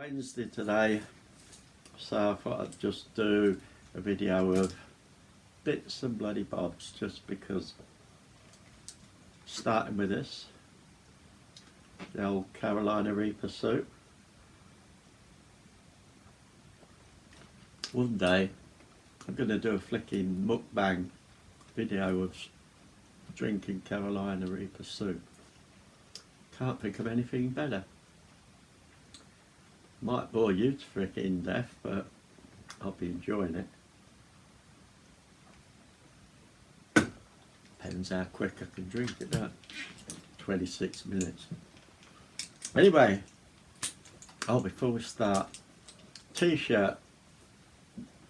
Wednesday today, so I thought I'd just do a video of bits and bloody bobs, just because. Starting with this, the old Carolina Reaper soup. One day I'm going to do a flicking mukbang video of drinking Carolina Reaper soup. Can't think of anything better. Might bore you to freaking death, but I'll be enjoying it. Depends how quick I can drink it, don't it? 26 minutes. Anyway, before we start, t-shirt,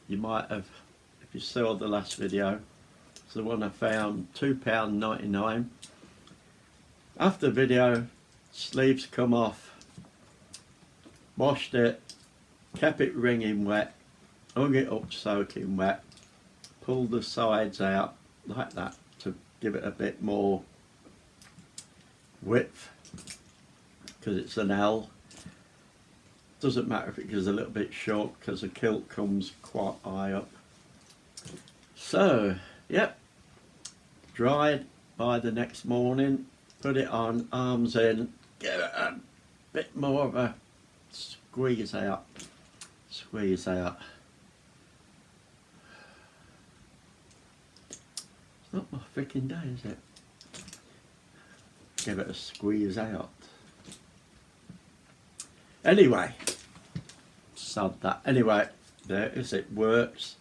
you might have, if you saw the last video, it's the one I found, £2.99. After the video, sleeves come off, washed it, kept it wringing wet, hung it up soaking wet, pulled the sides out like that to give it a bit more width, because it's an L. Doesn't matter if it goes a little bit short, because the kilt comes quite high up. So, yep, dried by the next morning, put it on, arms in, give it a bit more of a squeeze out. It's not my freaking day, is it? Give it a squeeze out. Anyway, sod that. Anyway, there it is, it works.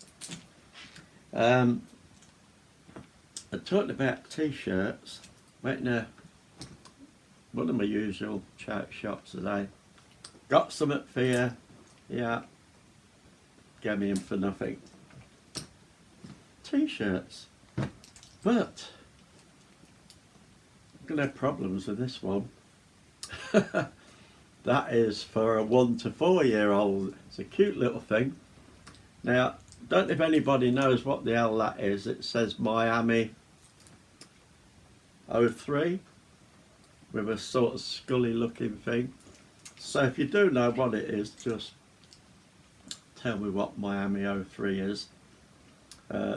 I talked about t-shirts. Went to one of my usual charity shops today. Got something for you. Yeah. Gave me in for nothing. T-shirts. But I'm going to have problems with this one. That is for a 1 to 4 year old. It's a cute little thing. Now, don't know if anybody knows what the hell that is. It says Miami 03 with a sort of scully looking thing. So if you do know what it is, just tell me what Miami 03 is.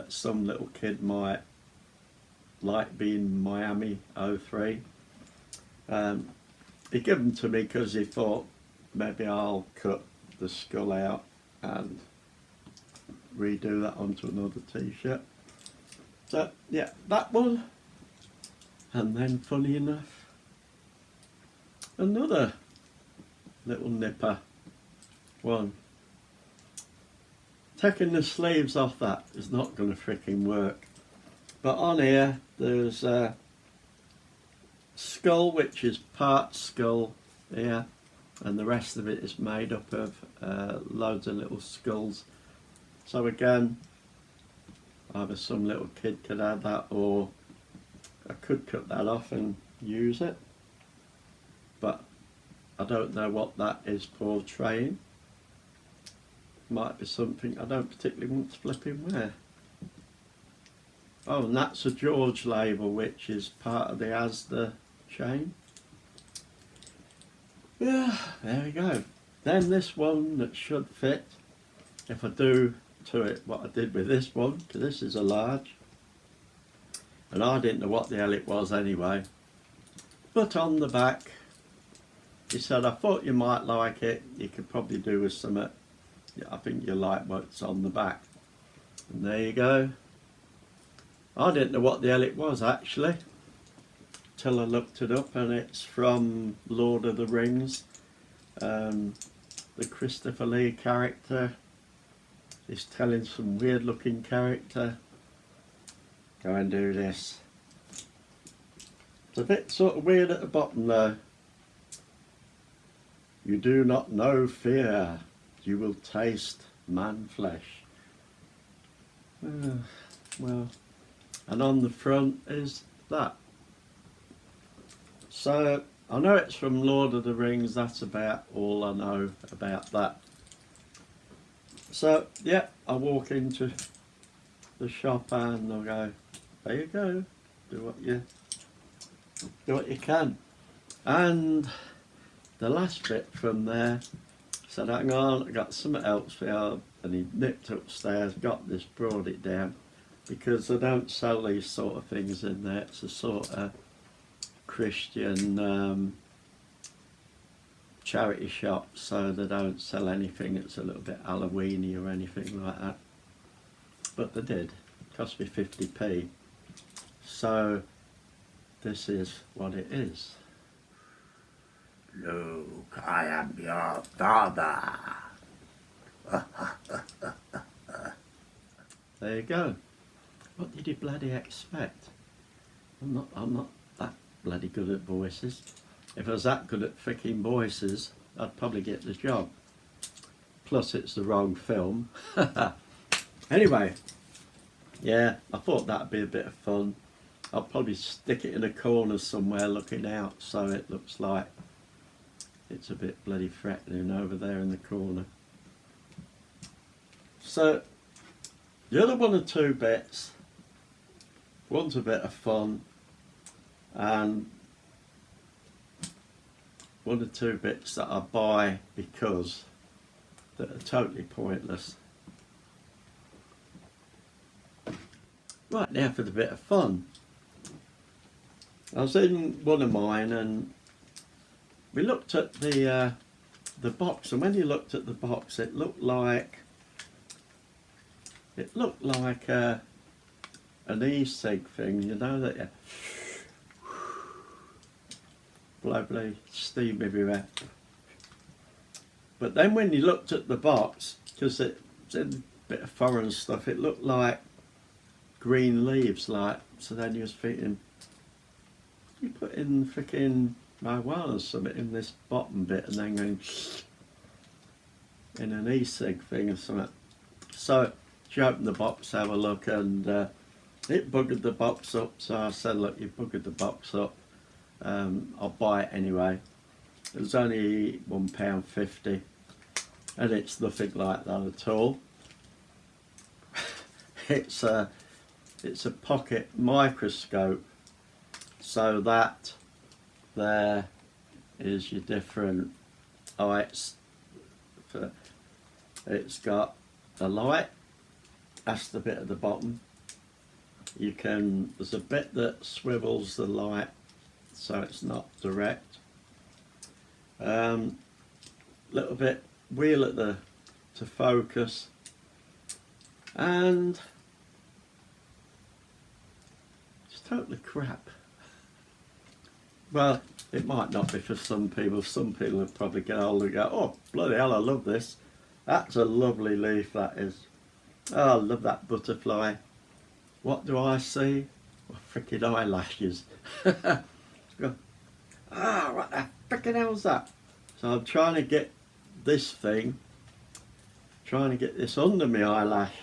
Some little kid might like being Miami 03. He gave them to me because he thought maybe I'll cut the skull out and redo that onto another t-shirt. So yeah, that one. And then funny enough, another little nipper one. Taking the sleeves off that is not going to freaking work. But on here there's a skull, which is part skull here, and the rest of it is made up of loads of little skulls. So again, either some little kid could have that, or I could cut that off and use it, but I don't know what that is portraying. Might be something I don't particularly want to flipping wear. Oh, and that's a George label, which is part of the Asda chain. Yeah, there we go. Then this one that should fit, if I do to it what I did with this one, because this is a large, and I didn't know what the hell it was anyway. But on the back, he said, I thought you might like it, you could probably do with some, I think you like what's on the back. And there you go. I didn't know what the hell it was actually, till I looked it up, and it's from Lord of the Rings. The Christopher Lee character is telling some weird looking character, go and do this. It's a bit sort of weird at the bottom though. You do not know fear, you will taste man flesh. Well, and on the front is that. So I know it's from Lord of the Rings, that's about all I know about that. So yeah, I walk into the shop and I'll go, there you go, do what you can. And the last bit from there said, hang on, I got something else for you. And he nipped upstairs, got this, brought it down, because they don't sell these sort of things in there. It's a sort of Christian charity shop, so they don't sell anything that's a little bit Halloweeny or anything like that. But they did. It cost me 50p. So this is what it is. Luke, I am your father. There you go. What did you bloody expect? I'm not that bloody good at voices. If I was that good at freaking voices, I'd probably get the job. Plus it's the wrong film. Anyway, yeah, I thought that'd be a bit of fun. I'll probably stick it in a corner somewhere looking out so it looks like it's a bit bloody threatening over there in the corner. So, the other one or two bits, one's a bit of fun, and one or two bits that I buy because that are totally pointless. Right, now for the bit of fun. I was in one of mine and we looked at the box, and when you looked at the box, it looked like an e-cig thing, you know, that you blow steam everywhere. But then when you looked at the box, because it's in a bit of foreign stuff, it looked like green leaves, like. So then you was thinking, you put in freaking marijuana or something in this bottom bit and then going in an e-cig thing or something. So she opened the box, have a look, and it buggered the box up. So I said, look, you buggered the box up, I'll buy it anyway. It was only £1.50 and it's nothing like that at all. It's a pocket microscope, so that there is your different lights. It's got a light, that's the bit at the bottom. There's a bit that swivels the light so it's not direct. Little bit wheel to focus, and it's totally crap. Well, it might not be for some people. Some people would probably get hold and go, oh bloody hell, I love this. That's a lovely leaf, that is. Oh, I love that butterfly. What do I see? Well, freaking eyelashes. Go, ah, what the freaking hell's that? So I'm trying to get this thing, under my eyelash,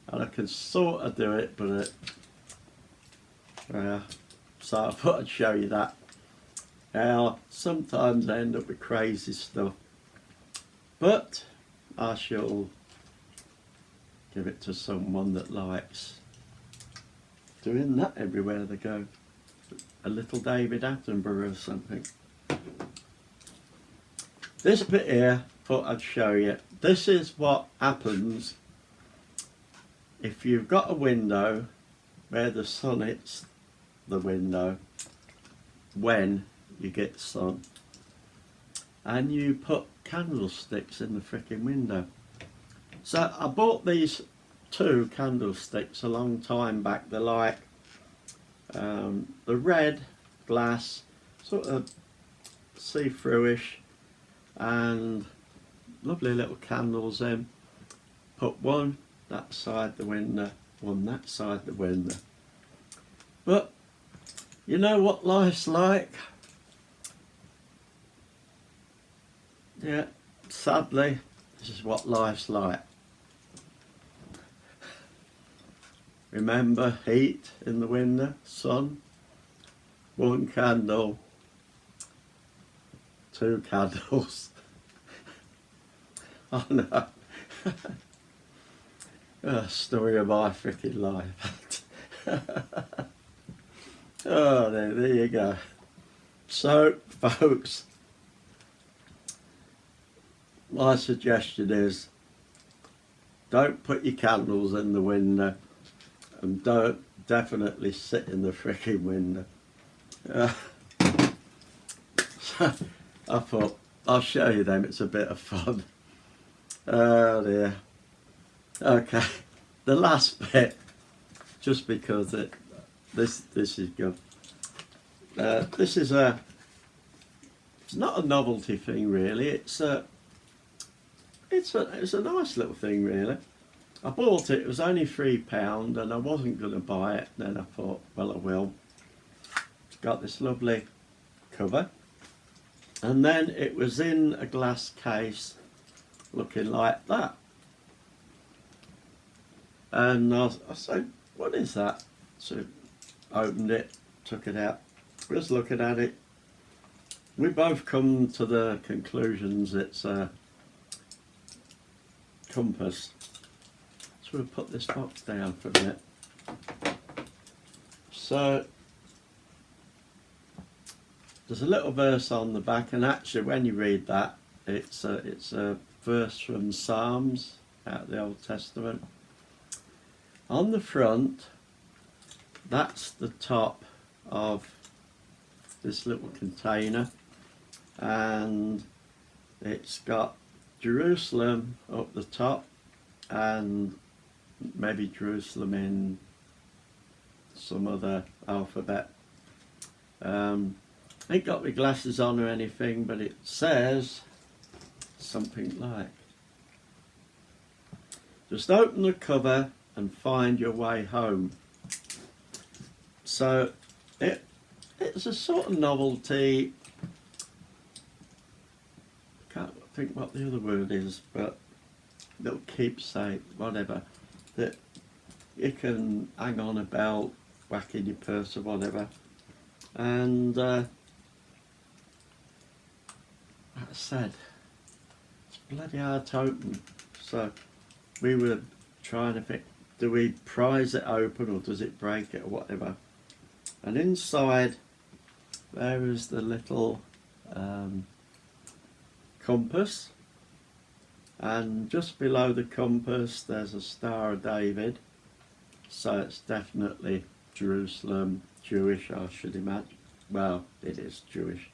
and I can sort of do it, but so I thought I'd show you that. Now, sometimes I end up with crazy stuff, but I shall give it to someone that likes doing that everywhere they go. A little David Attenborough or something. This bit here, thought I'd show you. This is what happens if you've got a window where the sun hits the window when you get sun, and you put candlesticks in the freaking window. So I bought these two candlesticks a long time back. They're like the red glass, sort of see-through-ish, and lovely little candles in. Put one that side the window, one that side the window. But you know what life's like? Yeah, sadly, this is what life's like. Remember, heat in the winter, sun, one candle, two candles. Oh no. Story of my freaking life. Oh, there you go. So, folks, my suggestion is don't put your candles in the window, and don't definitely sit in the freaking window. So I thought I'll show you them, it's a bit of fun. Oh dear. Okay, the last bit, just because this is good. This is it's not a novelty thing really. It's a nice little thing really. I bought it. It was only £3, and I wasn't going to buy it. Then I thought, well, I will. It's got this lovely cover, and then it was in a glass case, looking like that. And I said, what is that? So opened it, took it out, was looking at it. We both come to the conclusions it's a compass. So we'll put this box down for a minute. So there's a little verse on the back, and actually when you read that, it's a verse from Psalms out of the Old Testament. On the front, that's the top of this little container, and it's got Jerusalem up the top, and maybe Jerusalem in some other alphabet. I ain't got my glasses on or anything, but it says something like, just open the cover and find your way home. So it's a sort of novelty. Can't think what the other word is, but little keepsake, whatever, that you can hang on a belt, whack in your purse or whatever. And like I said, it's bloody hard to open. So we were trying to think, do we prise it open or does it break it or whatever? And inside there is the little compass, and just below the compass there's a Star of David, so it's definitely Jerusalem, Jewish, I should imagine. Well, it is Jewish.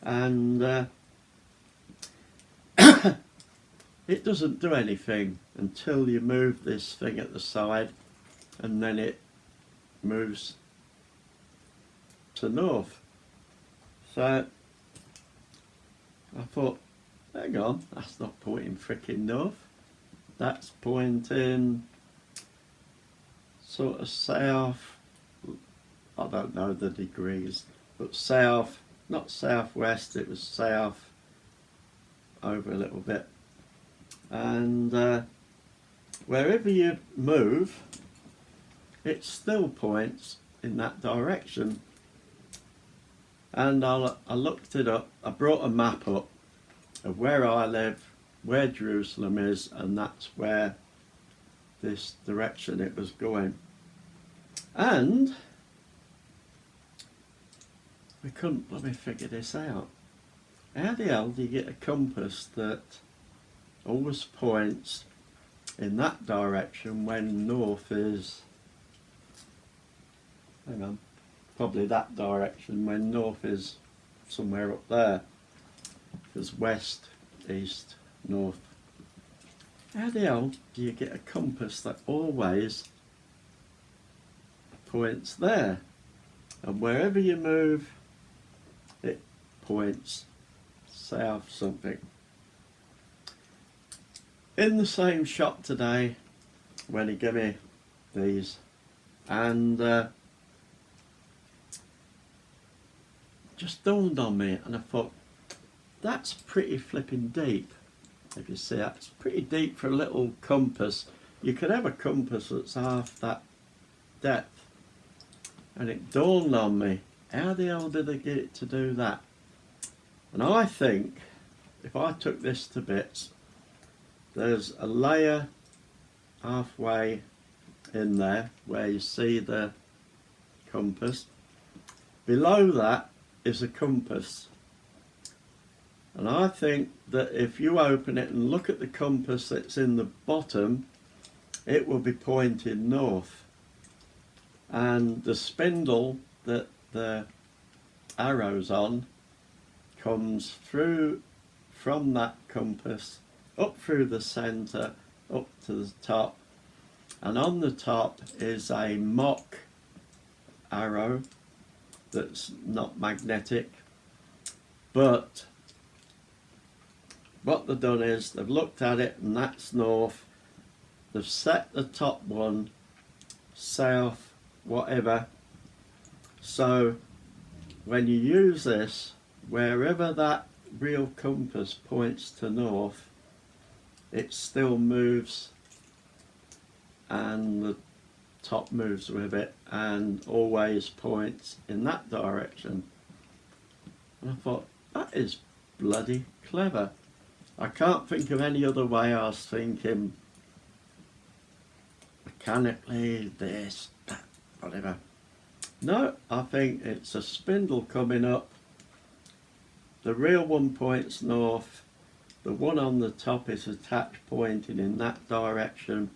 And it doesn't do anything until you move this thing at the side, and then it moves to north. So I thought, hang on, that's not pointing fricking north, that's pointing sort of south. I don't know the degrees, but south, not southwest, it was south over a little bit. And wherever you move, it still points in that direction. And I looked it up, I brought a map up of where I live, where Jerusalem is, and that's where this direction it was going. And we couldn't bloody figure this out. How the hell do you get a compass that always points in that direction when north is, hang on, probably that direction when north is somewhere up there, because west, east, north. How the hell do you get a compass that always points there, and wherever you move it points south something? In the same shop today when he gave me these, and just dawned on me, and I thought, that's pretty flipping deep. If you see that, it's pretty deep for a little compass. You could have a compass that's half that depth. And it dawned on me, how the hell did they get it to do that? And I think if I took this to bits, there's a layer halfway in there where you see the compass. Below that is a compass, And I think that if you open it and look at the compass that's in the bottom, it will be pointed north. And the spindle that the arrow's on comes through from that compass up through the centre up to the top, and on the top is a mock arrow that's not magnetic, but what they've done is they've looked at it and that's north. They've set the top one south, whatever, so when you use this, wherever that real compass points to north, it still moves and the top moves with it and always points in that direction. And I thought, that is bloody clever. I can't think of any other way. I was thinking mechanically, this, that, whatever. No, I think it's a spindle coming up. The real one points north. The one on the top is attached pointing in that direction.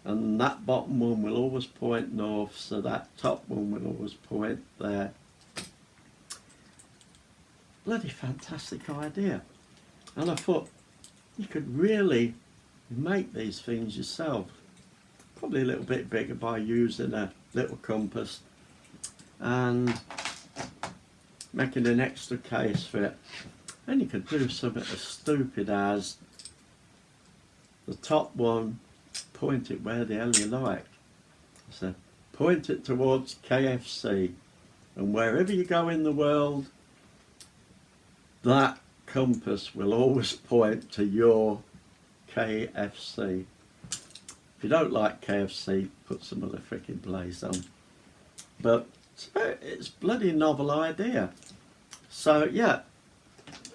And that bottom one will always point north, so that top one will always point there. Bloody fantastic idea. And I thought, you could really make these things yourself. Probably a little bit bigger by using a little compass and making an extra case for it. Then you could do something as stupid as the top one, point it where the hell you like. So point it towards KFC, and wherever you go in the world, that compass will always point to your KFC. If you don't like KFC, put some other freaking place on. But it's a bloody novel idea. So yeah,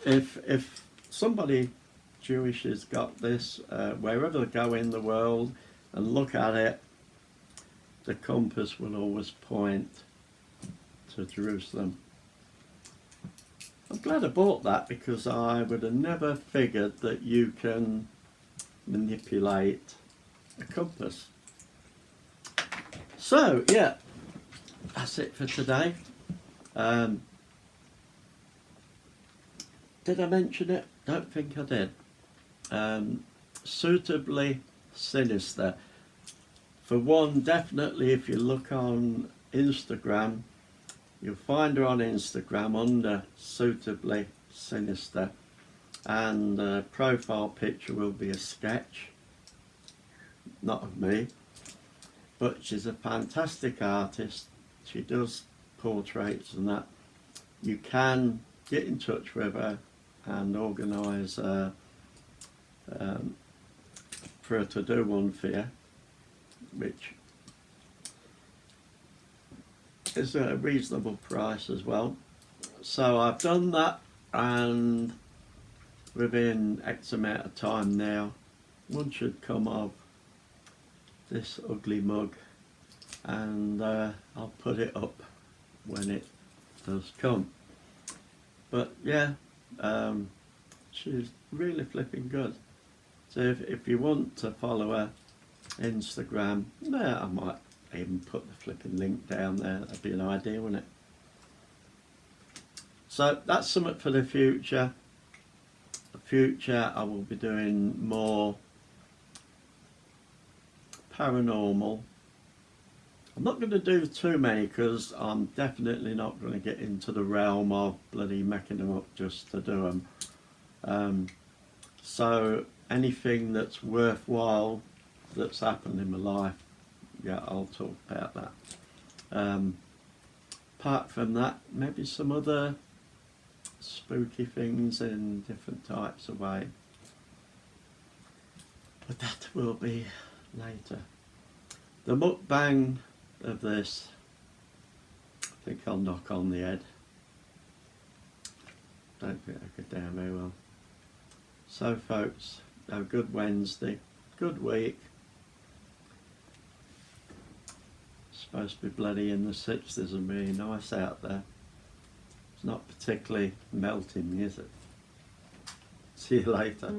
if somebody Jewish has got this, wherever they go in the world and look at it, the compass will always point to Jerusalem. I'm glad I bought that, because I would have never figured that you can manipulate a compass. So yeah, that's it for today. Did I mention it? Don't think I did. Suitably Sinister. For one, definitely if you look on Instagram, you'll find her on Instagram under Suitably Sinister, and the profile picture will be a sketch, not of me, but she's a fantastic artist. She does portraits and that. You can get in touch with her and organise for her to do one for you, which is a reasonable price as well. So I've done that, and within X amount of time now, one should come of this ugly mug, and I'll put it up when it does come. But yeah, she's really flipping good. So if you want to follow her Instagram, I might even put the flipping link down there. That'd be an idea, wouldn't it? So that's something for the future. The future, I will be doing more paranormal. I'm not going to do too many, because I'm definitely not going to get into the realm of bloody making them up just to do them. So anything that's worthwhile that's happened in my life, yeah, I'll talk about that. Apart from that, maybe some other spooky things in different types of way, but that will be later. The mukbang of this, I think I'll knock on the head. Don't think I could down very well. So folks, have a good Wednesday, good week. Supposed to be bloody in the 60s and really nice out there. It's not particularly melting, is it? See you later.